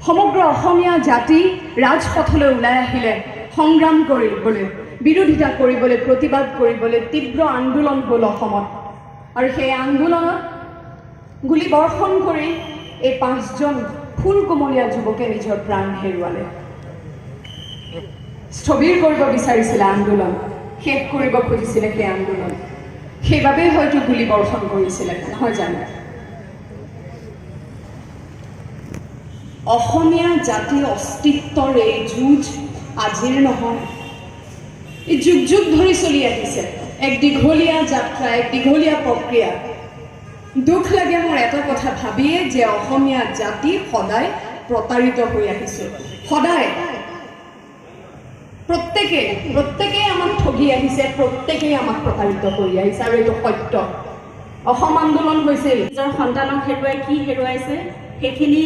সমগ্ৰ অসমীয়া জাতি ৰাজপথলৈ ওলাই আহিলে সংগ্ৰাম কৰিবলৈ, বিৰোধিতা কৰিবলৈ, প্ৰতিবাদ কৰিবলৈ তীব্ৰ আন্দোলন হ'ল অসমত। আৰু সেই আন্দোলনত গুলী বৰ্ষণ কৰি এই 5জন ফুলকুমলীয়া যুৱকে নিজৰ প্ৰাণ হেৰুৱালে। স্থবিৰ কৰিব বিচাৰিছিলে আন্দোলন, শেষ কৰিব খুজিছিলে সেই আন্দোলন। সেইবাবেই হয়তো গুলী বৰ্ষণ কৰিছিলে, নহয় জানো? অসমীয়া জাতিৰ অস্তিত্বৰ এই যুঁজ আজিৰ নহয়, ই যুগ যুগ ধৰি চলি আহিছে। এক দীঘলীয়া যাত্ৰা, এক দীঘলীয়া প্ৰক্ৰিয়া। দুখ লাগে মোৰ এটা কথা ভাবিয়ে যে অসমীয়া জাতি সদায় প্ৰতাৰিত হৈ আহিছোঁ। সদায় প্ৰত্যেকেই আমাক ঠগি আহিছে, প্ৰত্যেকেই আমাক প্ৰতাৰিত কৰি আহিছে, আৰু এইটো সত্য। অসম আন্দোলন হৈছিল, নিজৰ সন্তানক হেৰুৱাই কি হেৰুৱাইছে সেইখিনি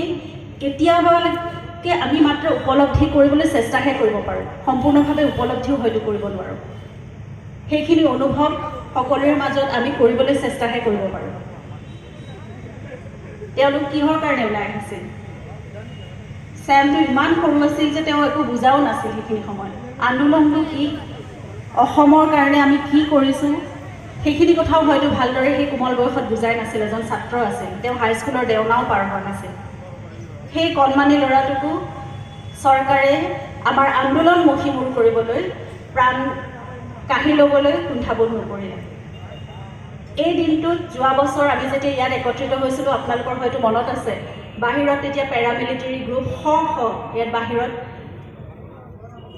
কেতিয়াবালৈকে আমি মাত্ৰ উপলব্ধি কৰিবলৈ চেষ্টাহে কৰিব পাৰোঁ, সম্পূৰ্ণভাৱে উপলব্ধিও হয়তো কৰিব নোৱাৰোঁ। সেইখিনি অনুভৱ সকলোৰে মাজত আমি কৰিবলৈ চেষ্টাহে কৰিব পাৰোঁ। তেওঁলোক কিহৰ কাৰণে ওলাই আহিছিল? চেমটো ইমান সৰু আছিল যে তেওঁ একো বুজাও নাছিল সেইখিনি সময়ত। আন্দোলনটো কি, অসমৰ কাৰণে আমি কি কৰিছোঁ সেইখিনি কথাও হয়তো ভালদৰে সেই কোমল বয়সত বুজাই নাছিল। এজন ছাত্ৰ আছিল, তেওঁ হাইস্কুলৰ দেওনাও পাৰ হোৱা নাছিল। সেই কণমানি ল'ৰাটোকো চৰকাৰে আমাৰ আন্দোলনমুখী মূল কৰিবলৈ, প্ৰাণ কাঢ়ি ল'বলৈ কুণ্ঠাবোধ নকৰিলে। এই দিনটোত যোৱা বছৰ আমি যেতিয়া ইয়াত একত্ৰিত হৈছিলোঁ, আপোনালোকৰ হয়তো মনত আছে, বাহিৰত তেতিয়া পেৰামিলিটাৰী গ্ৰুপ ইয়াত বাহিৰত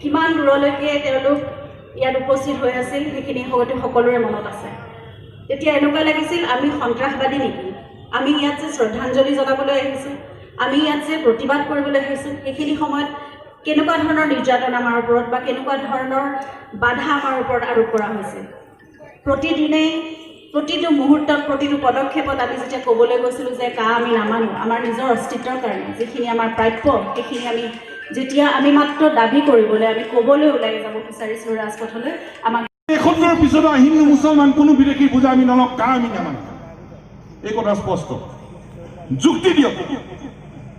কিমান দূৰলৈকে তেওঁলোক ইয়াত উপস্থিত হৈ আছিল সেইখিনি হয়তো সকলোৰে মনত আছে। তেতিয়া এনেকুৱা লাগিছিল আমি সন্ত্ৰাসবাদী নেকি, আমি ইয়াত যে শ্ৰদ্ধাঞ্জলি জনাবলৈ আহিছোঁ, আমি ইয়াত যে প্ৰতিবাদ কৰিবলৈ আহিছোঁ। সেইখিনি সময়ত কেনেকুৱা ধৰণৰ নিৰ্যাতন আমাৰ ওপৰত বা কেনেকুৱা ধৰণৰ বাধা আমাৰ ওপৰত আৰোপ কৰা হৈছিল। প্ৰতিদিনেই প্ৰতিটো মুহূৰ্তত, প্ৰতিটো পদক্ষেপত আমি যেতিয়া ক'বলৈ গৈছিলোঁ যে আমি নামানো, আমাৰ নিজৰ অস্তিত্বৰ কাৰণে যিখিনি আমাৰ প্ৰাপ্য সেইখিনি আমি যেতিয়া আমি মাত্ৰ দাবী কৰিবলৈ, আমি ক'বলৈ ওলাই যাব বিচাৰিছিলোঁ ৰাজপথলৈ, আমাক এসত্তৰৰ পিছত হিন্দু মুছলমান কোনো বিদেশী পূজা আমি নলওঁ, আমি নামানো। এই কথা স্পষ্ট। যুক্তি দিয়ক,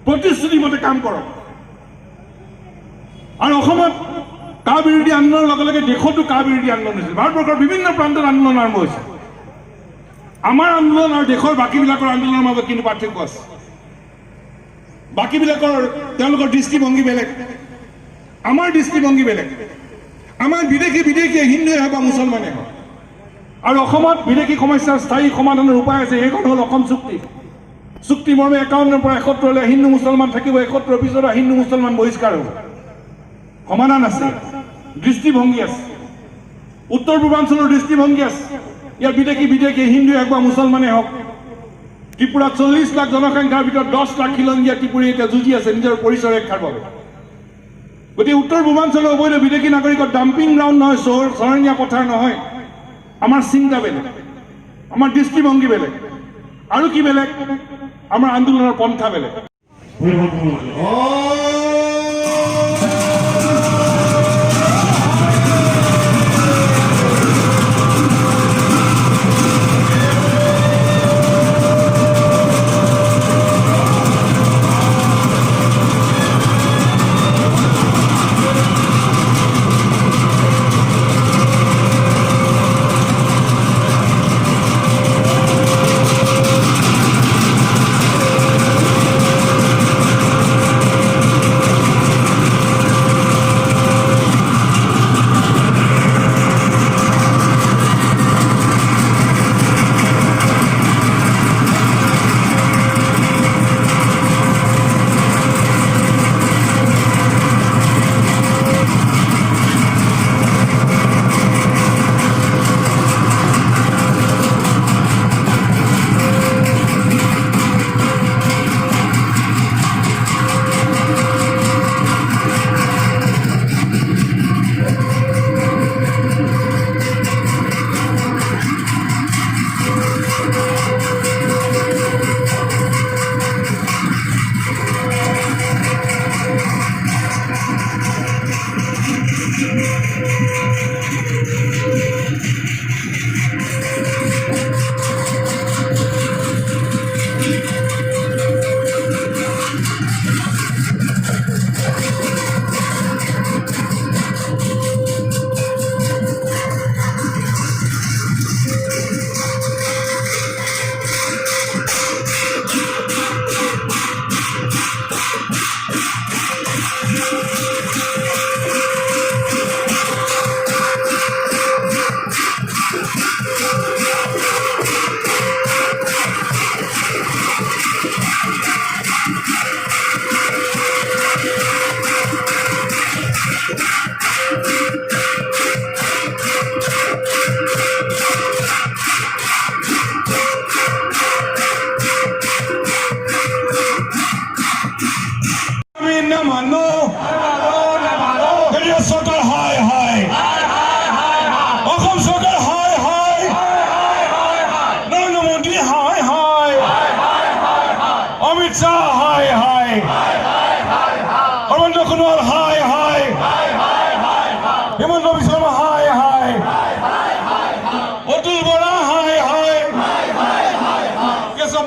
প্ৰতিশ্ৰুতি মতে কাম কৰক। আৰু অসমত কা বিৰোধী আন্দোলনৰ লগে লগে দেশতো কা বিৰোধী আন্দোলন হৈছিল। ভাৰতবৰ্ষৰ বিভিন্ন প্ৰান্তত আন্দোলন আৰম্ভ হৈছে। আমাৰ আন্দোলন আৰু দেশৰ বাকীবিলাকৰ আন্দোলনৰ মাজত কিন্তু পাৰ্থক্য আছে। বাকীবিলাকৰ তেওঁলোকৰ দৃষ্টিভংগী বেলেগ, আমাৰ দৃষ্টিভংগী বেলেগ। আমাৰ বিদেশীয়ে হিন্দুৱে হওক বা মুছলমানে হওক। আৰু অসমত বিদেশী সমস্যাৰ স্থায়ী সমাধানৰ উপায় আছে, সেইখন হ'ল অসম চুক্তি। চুক্তি মৰ্মে 51ৰ পৰা 71লৈ হিন্দু মুছলমান থাকিব, 71ৰ পিছত হিন্দু মুছলমান বহিষ্কাৰ হ'ব। সমাধান আছে, দৃষ্টিভংগী আছে। উত্তৰ পূৰ্বাঞ্চলৰ দৃষ্টিভংগী আছে। ইয়াৰ বিদেশী হিন্দুৱে হওক বা মুছলমানে হওক। ত্ৰিপুৰাত 40 লাখ জনসংখ্যাৰ ভিতৰত 10 লাখ খিলঞ্জীয়া ত্ৰিপুৰী এতিয়া যুঁজি আছে নিজৰ পৰিচয় ৰক্ষাৰ বাবে। গতিকে উত্তৰ পূৰ্বাঞ্চলৰ অবৈধ বিদেশী নাগৰিকৰ ডাম্পিং গ্ৰাউণ্ড নহয়, চৰণীয়া পথাৰ নহয়। আমাৰ চিন্তা বেলেগ, আমাৰ দৃষ্টিভংগী বেলেগ। আৰু কি বেলেগ? আমাৰ আন্দোলনৰ পন্থা বেলেগ।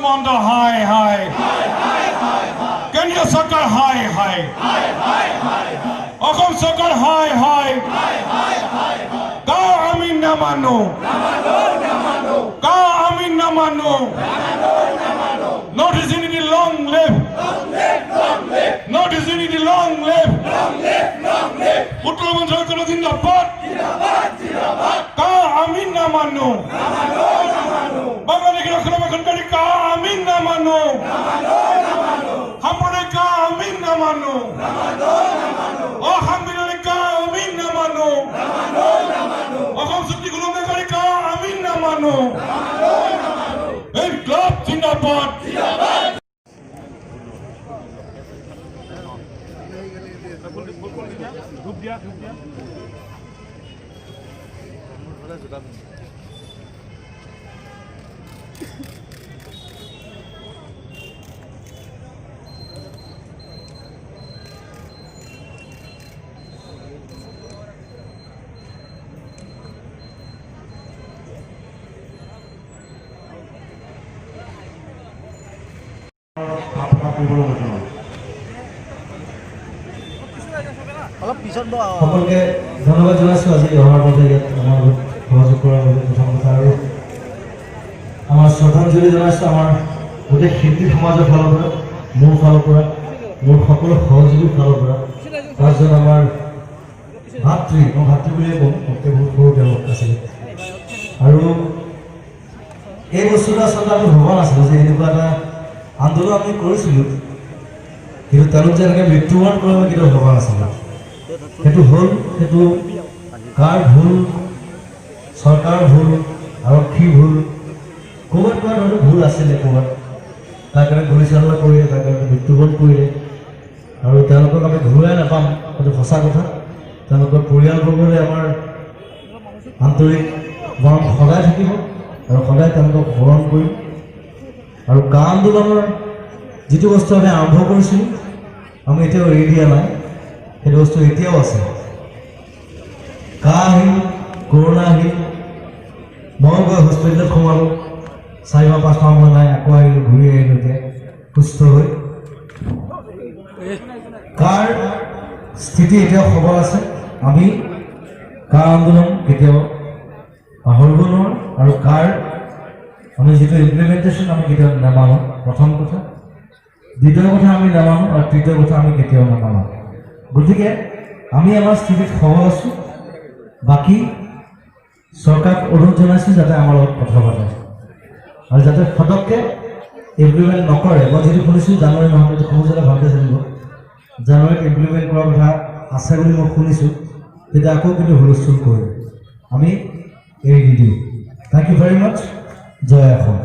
হিমন্ত হাই হাই কেন্দ্ৰীয় চৰকাৰ হাই হাই অসম চৰকাৰ হাই হাই গাঁও আমি নামানো গাঁও আমি নামানো Notice unity long live Notice unity long live Uttar Pradesh Zindabad Ka amin na mano Bangladesh Rakhnabakhnkari ka amin na mano Hampore ka amin na mano Oh Hamdulillah ka amin na mano Aham Sukti Gulongakari ka amin na mano Club Zindabad সকলকে ধন্যবাদ জনাইছোঁ আজি অহাৰ বাবে ইয়াত আমাৰ সহযোগ কৰাৰ বাবে প্ৰথম কথা আৰু আমাৰ শ্ৰদ্ধাঞ্জলি জনাইছোঁ আমাৰ গোটেই শিল্পী সমাজৰ ফালৰ পৰা মোৰ ফালৰ পৰা মোৰ সকলো সহযোগীৰ ফালৰ পৰা পাঁচজন আমাৰ ভাতৃ মই ভাতৃ বুলিয়ে ক'ম মোতকৈ বহুত সৰু তেওঁলোক আছিলে আৰু এই বস্তুটো আচলতে আমি ভবা নাছিলোঁ যে এনেকুৱা এটা আন্দোলন আমি কৰিছিলোঁ কিন্তু তেওঁলোক যে এনেকৈ মৃত্যুবৰণ কৰিব আমি কেতিয়াও ভবা নাছিলোঁ সেইটো হ'ল সেইটো কাৰ ভুল চৰকাৰৰ ভুল আৰক্ষীৰ ভুল ক'ৰবাত ক'ৰবাত হয়তো ভুল আছিলে ক'ৰবাত তাৰ কাৰণে গুলীচালনা কৰিলে তাৰ কাৰণে মৃত্যুবৰণ কৰিলে আৰু তেওঁলোকক আমি ঘূৰাই নাপাম সেইটো সঁচা কথা তেওঁলোকৰ পৰিয়ালবৰ্গলৈ আমাৰ আন্তৰিক মৰম সদায় থাকিব আৰু সদায় তেওঁলোকক স্মৰণ কৰিম আৰু কা আন্দোলনৰ যিটো বস্তু আমি আৰম্ভ কৰিছিলোঁ আমি এতিয়াও এৰি দিয়া নাই সেইটো বস্তু এতিয়াও আছে কা আহিল কৰোণা আহিল মই গৈ হস্পিটেলত সোমালোঁ 4-5 মাহ মান নাই আকৌ আহিলোঁ ঘূৰি আহিলোঁ এতিয়া সুস্থ হৈ কাৰ স্থিতি এতিয়াও সবল আছে আমি কা আন্দোলন কেতিয়াও পাহৰিব নোৱাৰোঁ আৰু কাৰ আমি যিটো ইমপ্লিমেণ্টেশ্যন আমি কেতিয়াও নামানো প্ৰথম কথা দ্বিতীয় কথা আমি নামানো আৰু তৃতীয় কথা আমি কেতিয়াও নামানো গতিকে আমি আমাৰ স্থিতিত সবল আছোঁ বাকী চৰকাৰক অনুৰোধ জনাইছোঁ যাতে আমাৰ লগত কথা পাতে আৰু যাতে ফটককৈ ইমপ্লিমেণ্ট নকৰে মই যিটো শুনিছোঁ জানুৱাৰী মাহত এইটো সহজতে ভালকৈ জানিব জানুৱাৰীত ইমপ্লিমেণ্ট কৰাৰ কথা আছে বুলি মই শুনিছোঁ তেতিয়া আকৌ কিন্তু হুলস্থুল কৰিম আমি এৰি নিদিওঁ থেংক ইউ ভেৰি মাছ জয় অসম